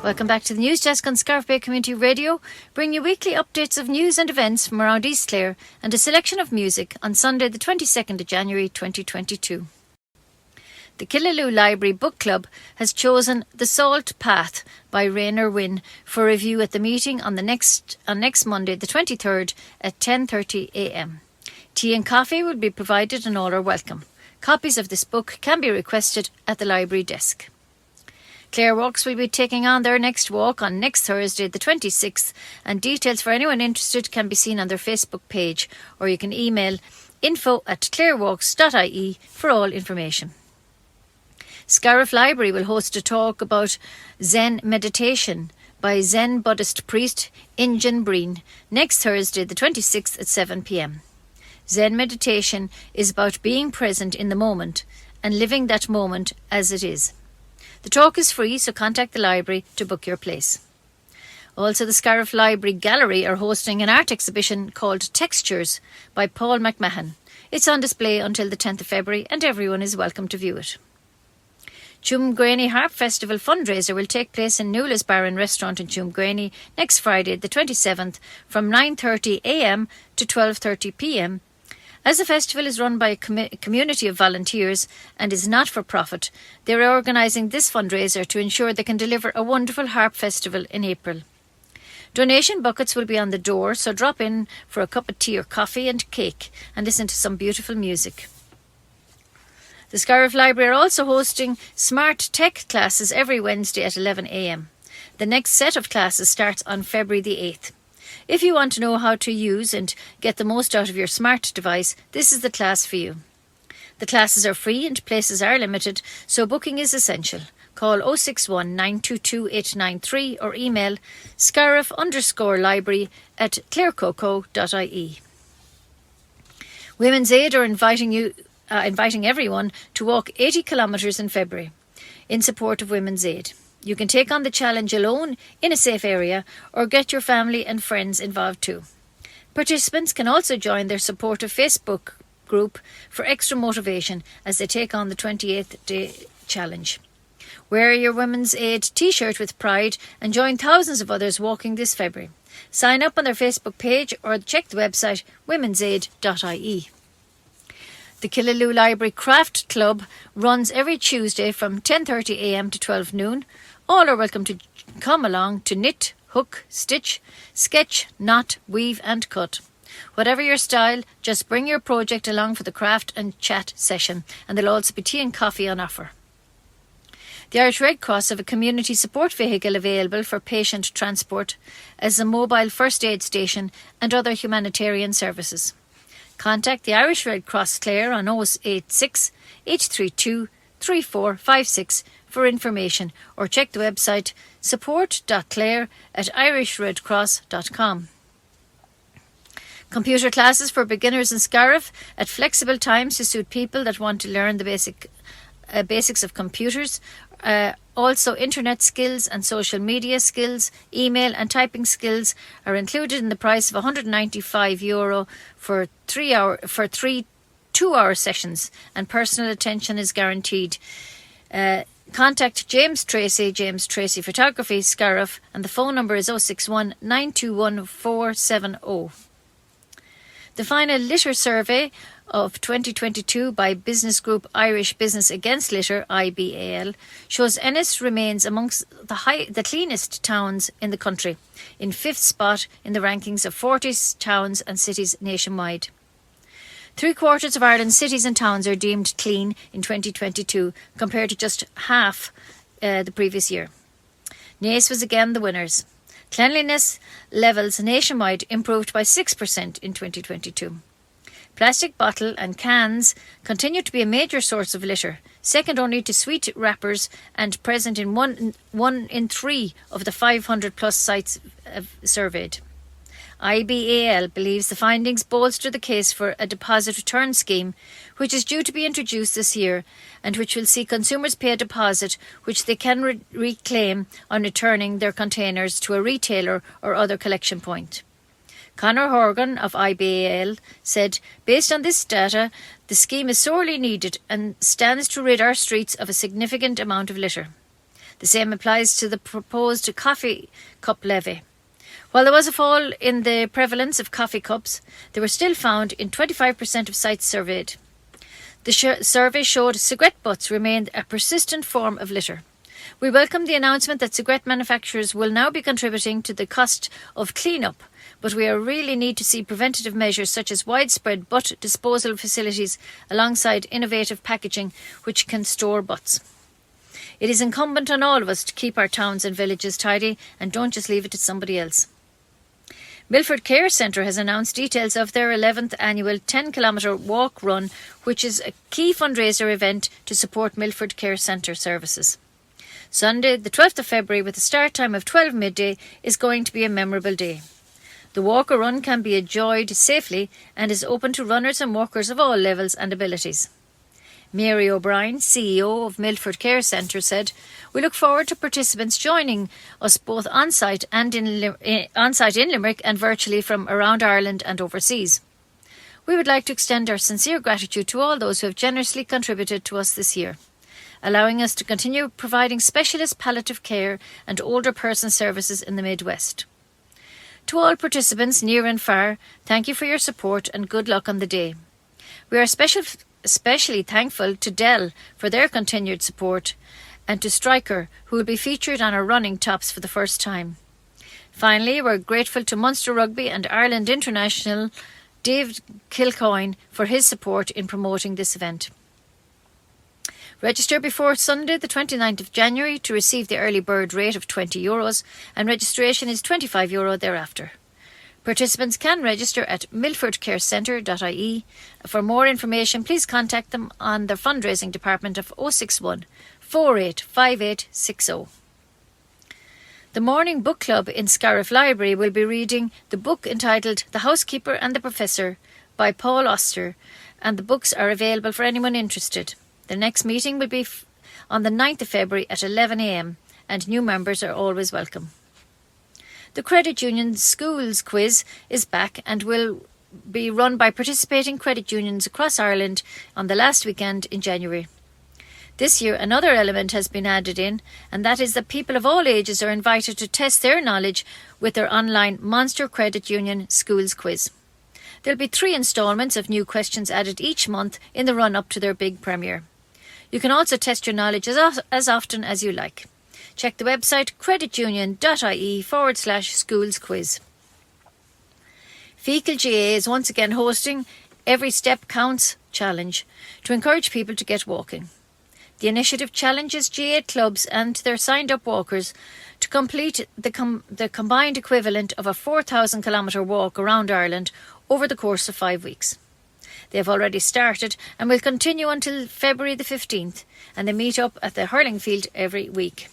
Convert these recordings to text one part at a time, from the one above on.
Welcome back to the News Desk on Scariff Bay Community Radio, bringing you weekly updates of news and events from around East Clare and a selection of music on Sunday the 22nd of January 2022. The Killaloe Library Book Club has chosen The Salt Path by Rainer Wynne for review at the meeting on next Monday the 23rd at 10:30am. Tea and coffee will be provided and all are welcome. Copies of this book can be requested at the library desk. Clare Walks will be taking on their next walk on next Thursday the 26th, and details for anyone interested can be seen on their Facebook page, or you can email info@clarewalks.ie for all information. Scariff Library will host a talk about Zen meditation by Zen Buddhist priest Injun Breen next Thursday the 26th at 7pm. Zen meditation is about being present in the moment and living that moment as it is. The talk is free, so contact the library to book your place. Also, the Scariff Library Gallery are hosting an art exhibition called Textures by Paul McMahon. It's on display until the 10th of February and everyone is welcome to view it. Tuamgraney Harp Festival fundraiser will take place in Newla's Bar and Restaurant in Tuamgraney next Friday the 27th from 9:30am to 12:30pm. As the festival is run by a community of volunteers and is not for profit, they are organising this fundraiser to ensure they can deliver a wonderful harp festival in April. Donation buckets will be on the door, so drop in for a cup of tea or coffee and cake and listen to some beautiful music. The Scariff Library are also hosting Smart Tech classes every Wednesday at 11am. The next set of classes starts on February the 8th. If you want to know how to use and get the most out of your smart device, this is the class for you. The classes are free and places are limited, so booking is essential. Call 061 922 893 or email scariff_library@clarecoco.ie. Women's Aid are inviting everyone to walk 80 kilometres in February in support of Women's Aid. You can take on the challenge alone in a safe area or get your family and friends involved too. Participants can also join their supportive Facebook group for extra motivation as they take on the 28th day challenge. Wear your Women's Aid t-shirt with pride and join thousands of others walking this February. Sign up on their Facebook page or check the website womensaid.ie. The Killaloe Library Craft Club runs every Tuesday from 10:30am to 12 noon. All are welcome to come along to knit, hook, stitch, sketch, knot, weave and cut. Whatever your style, just bring your project along for the craft and chat session, and there'll also be tea and coffee on offer. The Irish Red Cross have a community support vehicle available for patient transport as a mobile first aid station and other humanitarian services. Contact the Irish Red Cross Clare on 086 832 3456 for information, or check the website support.clare@irishredcross.com. Computer classes for beginners in Scariff at flexible times to suit people that want to learn the basics of computers. Also, internet skills and social media skills, email and typing skills are included in the price of €195 for 3 two-hour sessions, and personal attention is guaranteed. Contact James Tracy Photography, Scariff, and the phone number is 061 921 470. The final litter survey of 2022 by business group Irish Business Against Litter, IBAL, shows Ennis remains amongst the cleanest towns in the country, in 5th spot in the rankings of 40 towns and cities nationwide. 3/4 of Ireland's cities and towns are deemed clean in 2022, compared to just half the previous year. Naas was again the winners. Cleanliness levels nationwide improved by 6% in 2022. Plastic bottle and cans continue to be a major source of litter, second only to sweet wrappers, and present in one in 3 of the 500 plus sites surveyed. IBAL believes the findings bolster the case for a deposit return scheme, which is due to be introduced this year and which will see consumers pay a deposit which they can reclaim on returning their containers to a retailer or other collection point. Conor Hogan of IBAL said, "Based on this data, the scheme is sorely needed and stands to rid our streets of a significant amount of litter. The same applies to the proposed coffee cup levy. While there was a fall in the prevalence of coffee cups, they were still found in 25% of sites surveyed. The survey showed cigarette butts remained a persistent form of litter. We welcome the announcement that cigarette manufacturers will now be contributing to the cost of clean-up, but we really need to see preventative measures such as widespread butt disposal facilities alongside innovative packaging which can store butts. It is incumbent on all of us to keep our towns and villages tidy and don't just leave it to somebody else. Milford Care Centre has announced details of their 11th annual 10-kilometre walk run, which is a key fundraiser event to support Milford Care Centre services. Sunday, the 12th of February, with a start time of 12 midday, is going to be a memorable day. The walk or run can be enjoyed safely and is open to runners and walkers of all levels and abilities. Mary O'Brien, CEO of Milford Care Centre, said, "We look forward to participants joining us both on-site in Limerick and virtually from around Ireland and overseas. We would like to extend our sincere gratitude to all those who have generously contributed to us this year, allowing us to continue providing specialist palliative care and older person services in the Midwest. To all participants near and far, thank you for your support and good luck on the day. We are especially thankful to Dell for their continued support and to Stryker, who will be featured on our running tops for the first time. Finally, we're grateful to Munster Rugby and Ireland International Dave Kilcoyne for his support in promoting this event." Register before Sunday the 29th of January to receive the early bird rate of €20 and registration is €25 thereafter. Participants can register at milfordcarecentre.ie. For more information, please contact them on their fundraising department of 061 485860. The morning book club in Scariff Library will be reading the book entitled The Housekeeper and the Professor by Paul Auster, and the books are available for anyone interested. The next meeting will be on the 9th of February at 11 a.m. and new members are always welcome. The Credit Union Schools Quiz is back and will be run by participating credit unions across Ireland on the last weekend in January. This year, another element has been added in, and that is that people of all ages are invited to test their knowledge with their online Monster Credit Union Schools Quiz. There'll be 3 instalments of new questions added each month in the run-up to their big premiere. You can also test your knowledge as often as you like. Check the website creditunion.ie/schools quiz. Fecal GA is once again hosting Every Step Counts Challenge to encourage people to get walking. The initiative challenges GA clubs and their signed-up walkers to complete the combined equivalent of a 4,000-kilometre walk around Ireland over the course of 5 weeks. They have already started and will continue until February the 15th, and they meet up at the hurling field every week.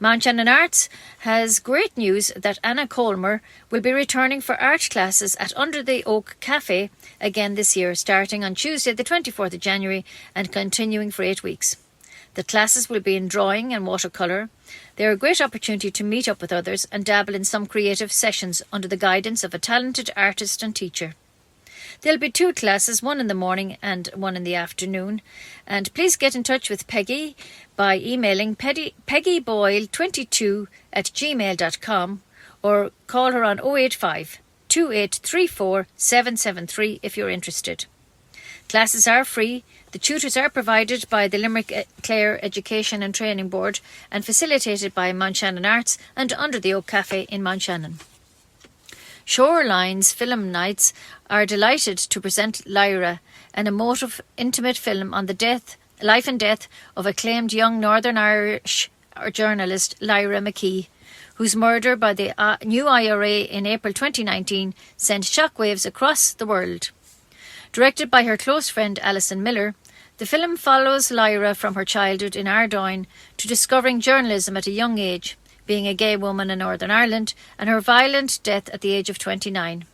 Mount Shannon Arts has great news that Anna Colmer will be returning for art classes at Under the Oak Cafe again this year, starting on Tuesday the 24th of January and continuing for 8 weeks. The classes will be in drawing and watercolour. They are a great opportunity to meet up with others and dabble in some creative sessions under the guidance of a talented artist and teacher. There'll be 2 classes, one in the morning and one in the afternoon. And please get in touch with Peggy by emailing peggyboyle22@gmail.com or call her on 085 2834 773 if you're interested. Classes are free. The tutors are provided by the Limerick Clare Education and Training Board and facilitated by Mount Shannon Arts and Under the Oak Cafe in Mount Shannon. Shorelines Film Nights are delighted to present Lyra, an emotive, intimate film on the life and death of acclaimed young Northern Irish journalist Lyra McKee, whose murder by the new IRA in April 2019 sent shockwaves across the world. Directed by her close friend Alison Miller, the film follows Lyra from her childhood in Ardoyne to discovering journalism at a young age, being a gay woman in Northern Ireland, and her violent death at the age of 29.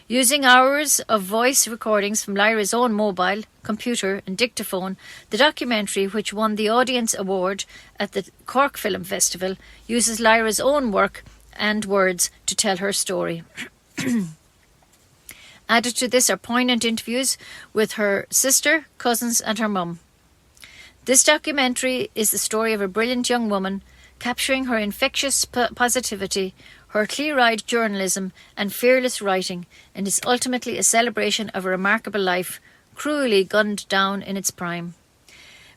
Using hours of voice recordings from Lyra's own mobile, computer and dictaphone, the documentary, which won the Audience Award at the Cork Film Festival, uses Lyra's own work and words to tell her story. Added to this are poignant interviews with her sister, cousins and her mum. This documentary is the story of a brilliant young woman capturing her infectious positivity, her clear-eyed journalism and fearless writing, and is ultimately a celebration of a remarkable life, cruelly gunned down in its prime.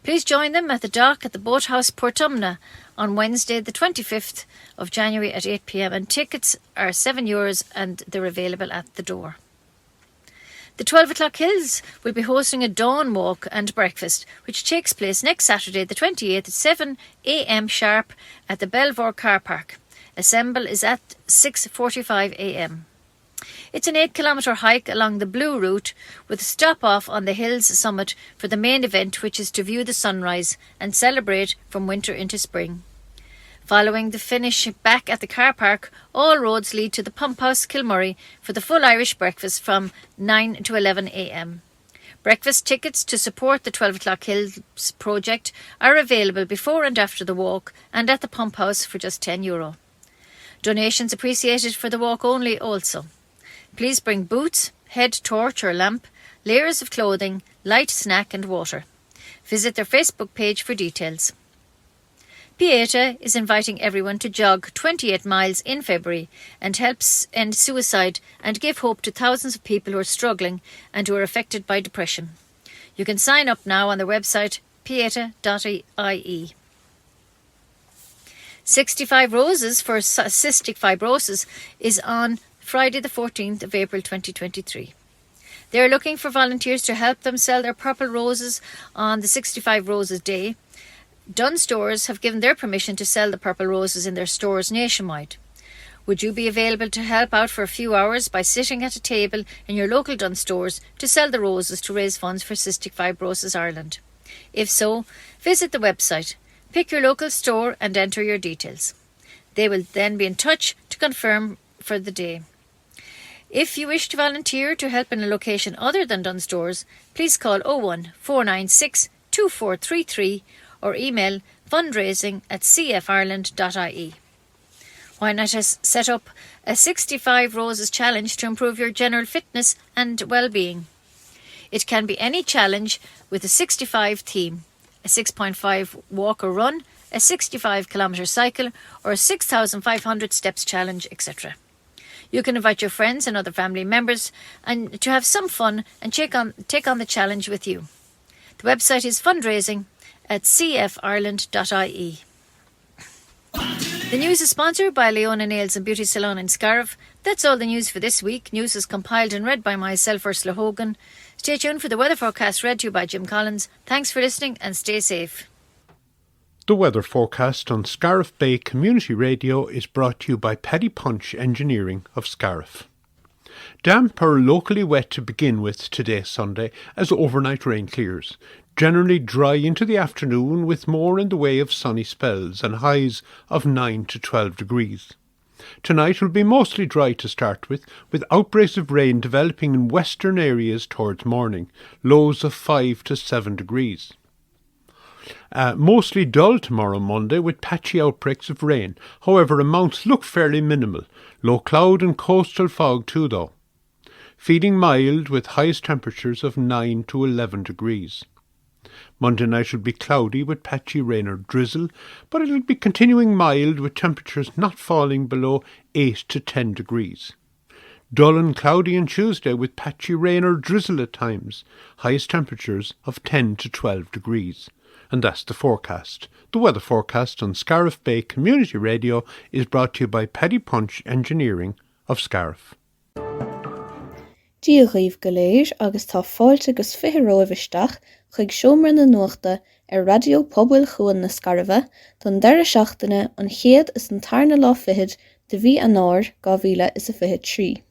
Please join them at the dock at the Boathouse Portumna on Wednesday the 25th of January at 8 p.m, and tickets are €7 and they're available at the door. The 12 o'clock Hills will be hosting a dawn walk and breakfast, which takes place next Saturday the 28th at 7 a.m. sharp at the Belvoir car park. Assemble is at 6:45 a.m. It's an 8-kilometre hike along the Blue Route with a stop off on the Hills summit for the main event, which is to view the sunrise and celebrate from winter into spring. Following the finish back at the car park, all roads lead to the Pump House Kilmurray for the full Irish breakfast from 9 to 11 a.m. Breakfast tickets to support the 12 o'clock Hills project are available before and after the walk and at the Pump House for just €10. Donations appreciated for the walk only also. Please bring boots, head torch or lamp, layers of clothing, light snack and water. Visit their Facebook page for details. Pieta is inviting everyone to jog 28 miles in February and helps end suicide and give hope to thousands of people who are struggling and who are affected by depression. You can sign up now on their website pieta.ie. 65 Roses for Cystic Fibrosis is on Friday the 14th of April 2023. They are looking for volunteers to help them sell their purple roses on the 65 Roses Day. Dunnes Stores have given their permission to sell the purple roses in their stores nationwide. Would you be available to help out for a few hours by sitting at a table in your local Dunnes Stores to sell the roses to raise funds for Cystic Fibrosis Ireland? If so, visit the website, pick your local store and enter your details. They will then be in touch to confirm for the day. If you wish to volunteer to help in a location other than Dunnes Stores, please call 01 496 2433 or email fundraising@cfireland.ie. Why not set up a 65 Roses challenge to improve your general fitness and well-being? It can be any challenge with a 65 theme, a 6.5 walk or run, a 65-kilometre cycle or a 6,500 steps challenge, etc. You can invite your friends and other family members and to have some fun and take on the challenge with you. The website is fundraising@cfireland.ie. The news is sponsored by Leona Nails and Beauty Salon in Scariff. That's all the news for this week. News is compiled and read by myself, Ursula Hogan. Stay tuned for the weather forecast read to you by Jim Collins. Thanks for listening and stay safe. The weather forecast on Scariff Bay Community Radio is brought to you by Paddy Punch Engineering of Scariff. Damp or locally wet to begin with today Sunday as overnight rain clears. Generally dry into the afternoon with more in the way of sunny spells and highs of 9 to 12 degrees. Tonight will be mostly dry to start with outbreaks of rain developing in western areas towards morning, lows of 5 to 7 degrees. Mostly dull tomorrow Monday with patchy outbreaks of rain. However, amounts look fairly minimal. Low cloud and coastal fog too though. Feeling mild with highest temperatures of 9 to 11 degrees. Monday night will be cloudy with patchy rain or drizzle, but it will be continuing mild with temperatures not falling below 8 to 10 degrees. Dull and cloudy on Tuesday with patchy rain or drizzle at times. Highest temperatures of 10 to 12 degrees. And that's the forecast. The weather forecast on Scariff Bay Community Radio is brought to you by Paddy Punch Engineering of Scariff. Díoghaíomh go léir agus tá fáilte agus fiche romhaibh isteach chuig seomra na nuachta Radio Pobal Chuan na Scaribhe don deire seachtaine an chéad is an tarna lá fihid de bhí an ár 2023.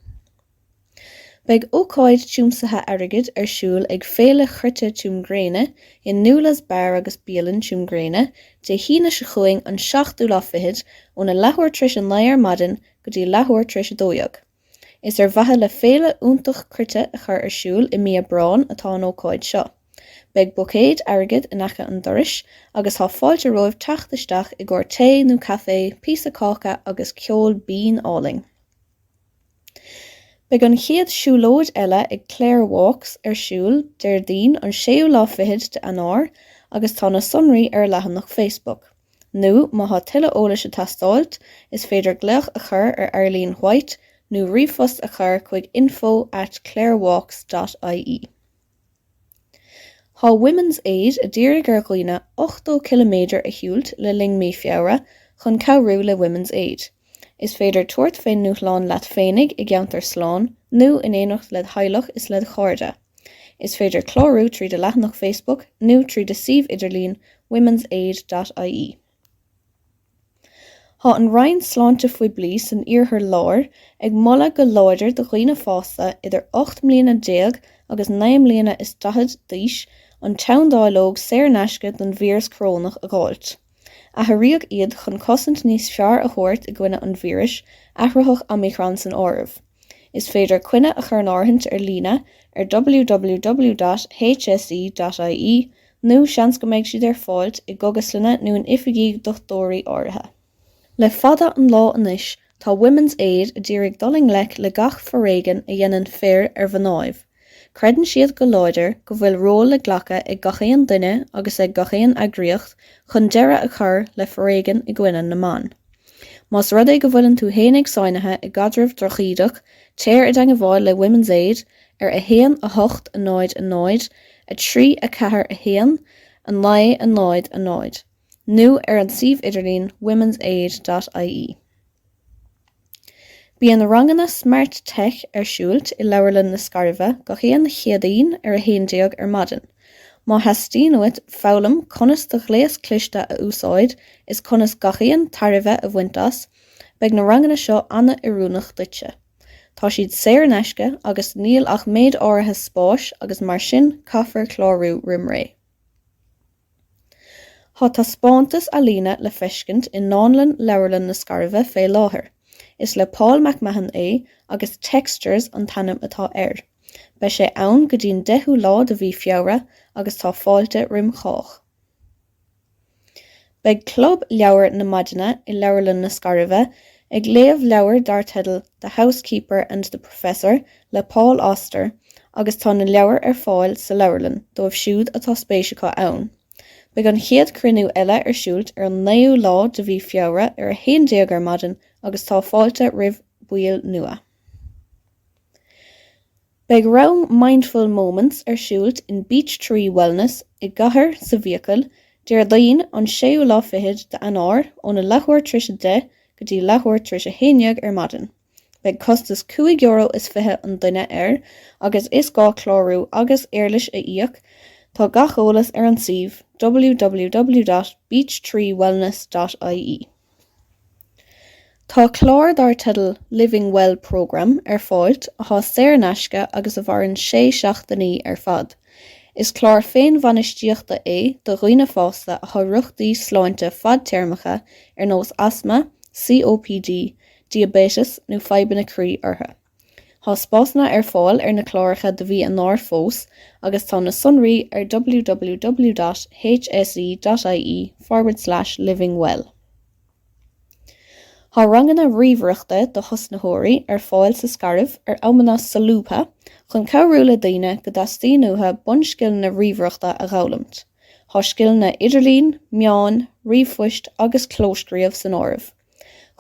Beidh ócáid tiúmsathe airgid siúl ag féile chruite tiúmgréine in nualas bear agus bíalann tiúmgréine de hína se chuing an 7 lá fihid ó na leathuair tris an lair maidin go dtí leathuair tris dóiag. Is bhaithe le féile úntach cruite a chur siúl I mí brán atá an ócáid seo. Beidh bocéad airgid in aice an doris agus tá fáilte roimh teachtasteach I gcóir té nó café, píosa cácha agus ceol bín áling. Beidh an chéad siúlóid eile ag Clare Walks siúl deir dín an 6 lá fihid de an ár agus tá na sonraí ar leathan nach Facebook. nó má tá tuile eolais atá stáilt, is féidir gleach a chur ar Arlene White nó ríomhphost a chur chuig info@clarewalks.ie. Tá Women's Aid a dtíre gur dhaoine 8 km a shiúlt le Lingmí Fiabhra chun cabhrú le Women's Aid. Is féidir tuairt féin nuachláin leat féinnig i gceantar sláán nó in éineacht le haileach is le chairde. Is féidir chlárú trí de leathnach Facebook nó trí de suíomh idirlín womensaid.ie. Tá an Ryan sláinte faoi bliain san iarthar láir ag molla go láidir do dhaoine fásta idir 8 mbliana déag agus 9 mbliana is 10 d'aois an teandáilóg saornaisce don víras crónach a gáilt. A thaíodh iad chun cosint níos fearr a thabhairt i gcoinne an víris athrathach Omicron san áireamh. Is féidir cuine a chur an áirithint ar líne ar www.hse.ie nó seans go méid siad ar fáilt i gcoguslanna nó an oifigigh dochtóirí áirithe. Le fada an lá anois, tá Women's Aid a dtíreadh doling lech le gach forréigean a dhéanann fér ar bhanáibh. Credan siad go láidir go bhfuil ról le ghlacha ag gachéan duine agus ag gachéan agriocht chun deireadh a chur le forréigean i gcoinne na man. Más rud é go bhfuileann tú héananig sáinnithe i gcaidreamh drochaídeach, téir a d'fháil le Women's Aid ar a 1 a 8 a 9 a 9, a 3 a 4 a 1, an 9 a 9 a 9. nó ar an suíomh idirlín womensaid.ie. Bí an ranganna Smart Tech ar siúlt i leabharlann na Scarifa go chéan chéadaín ar a 1 ar maidin. Má heastíonúit fálam conas do gléas cliste a úsáid is conas gachéan tarbheith a bhaintas, beag na ranganna seo anna iúnach duite. Tá siad saornaisce agus níl ach méid áirithe spáis agus mar sin caithfear chlárú rimré. Tá taspáintas a lína le feiscint in nálann leabharlann na Scarifa fé láthair. Is le Paul McMahon é agus Textures an tanam atá air. Bei sé ann go dtí 10 lá de bhí fiabhra agus tá fáilte rim chách. Beidh club leabhar na Maidine i leabharlann na Scarifa ag léamh leabhar dar teadal The Housekeeper and the Professor le Paul Auster agus tá na leabhar ar fáil sa leabharlann dóibh siúd atá spéisiúcha ann. Beidh an chéad cruinniú eile ar siúlt ar 9 lá de bhí fiabhra ar 1 ar maidin agus tá fáilte ribh buail nua. Beidh raibh Mindful Moments ar siúlt in Beech Tree Wellness i gcathair sa bhíocail deir daoin an 6 lá fichead de anár óna leathúir trise 10 go dtí leathúir trise 1 ar maidin. Beidh costas €2 is fiche an duine air agus is gá chlárú agus éirlis a íoc. Tá gach eolas ar an suíomh www.beechtreewellness.ie. Tá chlár dar teadal Living Well Programme ar fáilt a thá saornaisce agus a bharann 6 seachtaí ar fad. Is chlár féin bhanistíochta é do dhaoine fásta a thá ruchtaí sláinte fad téirmeacha ar nós asma, COPD, diabetes nó feibanna crí ortha. Tá spásna ar fáil ar na chláiricha de bhí an náir fós agus tá na sonraí ar www.hse.ie/livingwell. Tá ranganna ríomhaireachta do thosnaitheoirí ar fáil sa Scariff ar ammanna salúpa chun cabhrú le daoine go dastaíonútha bunscill na ríomhaireachta a ghabhlamt. Tá scill na idirlín, meán, ríomhphoist agus clóscríomh san áireamh.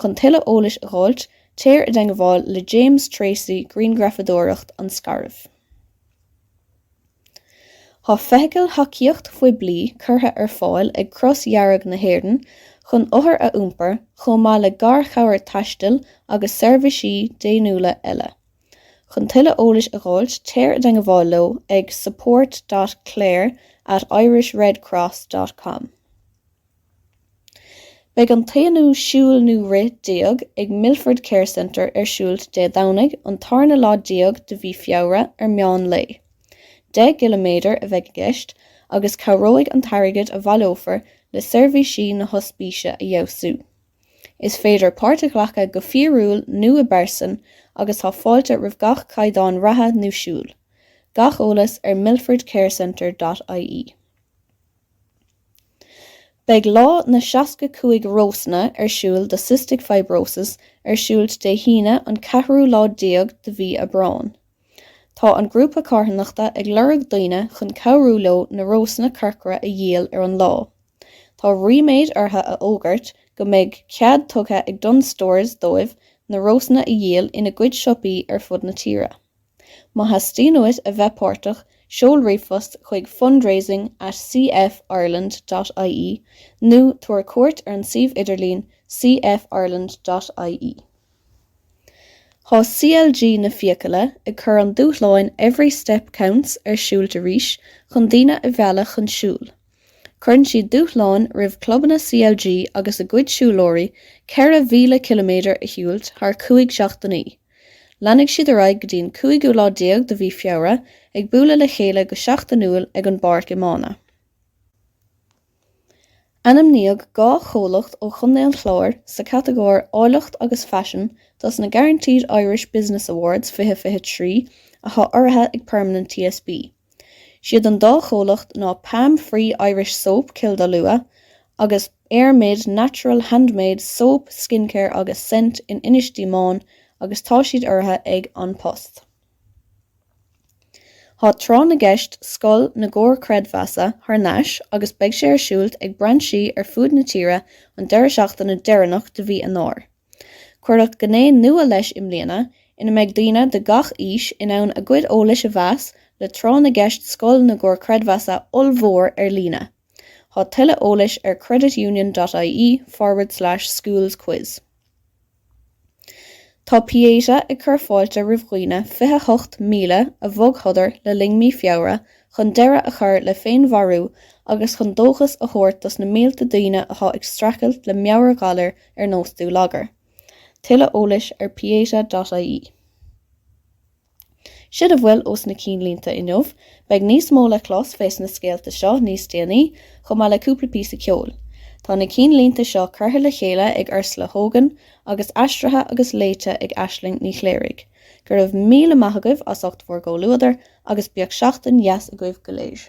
Chun tuile eolais a gáilt, téir a d'fháil le James Tracy Greengraffadóireacht an Scariff. Tá feithicil haicíocht faoi bliain curtha ar fáil ag croshearg na hÉirden chun othair a iompar chomh maith le gar chabhair taistil agus seirbhísí déanúla eile. Chun tuile eolais a gáilt, téir a d'fháil leo ag support.clare@irishredcross.com. Beidh an taonú siúl nó rith déag ag Milford Care Centre ar siúlt de dhánaigh an tarna lá déag de bhí fiabhra ar meán lé. 10 km a bheith gceist agus cabhróidh an tairgid a bhailófar le seirbhísí na hospíise a dheabhsú. Is féidir páirte ghlacha go fiorúil nó a bersan agus tá fáilte roimh gach caighdeán ratha nó siúl. Gach eolas ar milfordcarecentre.ie. Beidh lá na 65 rósanna ar siúl de cystic fibrosis ar siúlt de híine an 4 lá déag de bhí a brán. Tá an grúpa carthanachta ag lorg daoine chun cabhrú leo na rósanna carcara a dhéal ar an lá. Tá riméid ortha a ógart go mbeidh cead tugtha ag Dunnes Stores dóibh na rósanna a dhéal ina gcuid siopaí ar fud na tíre. Má hastíonúid a bheith páirteach, seol riomhphost chuig fundraising@cfireland.ie nó tuair cuairt ar an suíomh idirlín cfireland.ie. Tá CLG na fiacala ag cur an dúshláin Every Step Counts ar siúlte rís chun daoine a bhealach chun siúl. Cuireann siad dúshláin roimh clubbanna CLG agus a gcuid siúlóirí 4,000 km a shiúlt thar 5 Leannig siad a raibh go dtí 5 de bhí feabhra ag bualadh le chéile go 7 ag an bpáirc Imána. Ainmníodh 2 chomhlacht ó Chondae an Chláir sa categóir áileacht agus fashion dus na Guaranteed Irish Business Awards 2023 atá ortha ag Permanent TSB. Siad an 2 chomhlacht ná Pam Free Irish Soap Kilda Lua agus Airmid Natural Handmade Soap, Skincare agus Scent in Inistí Máin agus tá siad ortha ag An Post. Tá trán na gceist scoil na Gcóir Creidmheasa thar náis agus beidh sé ar siúlt ag bransaí ar fuad na tíre an deireadh seachtaine deireanach de bhí an ár. Cuireadh gné nua leis imléana ina mbeidh daoine de gach ís in ann a gcuid eolais a bheas le trán na gceist scoil na Gcóir Creidmheasa ollmhór ar líne. Tá tuile eolais ar creditunion.ie/schools quiz. Tá Pieta ag cur fáilte roimh 28 míle a bhoghother le lingmí feabhra chun deireadh a chur le féin bharú agus chun dóchas a thabhairt dus na mílte daoine atá ag stracailt le meabhar galar ar nóstú lagar. Tuile eolais ar pieta.ie. Siad a bhfuil os na cínlínta inniuh, beidh níos mó le clás feis na scéalta seo níos déanaí chumh má le cúpla píosa ceol. Tá na cínlínta seo curtha le chéile ag Ursula Hogan agus aistrithe agus léite ag Aisling ní Chléirigh. Gur raibh míle maithagah as 8 go luadar agus beag 7 yes a goibh go léir.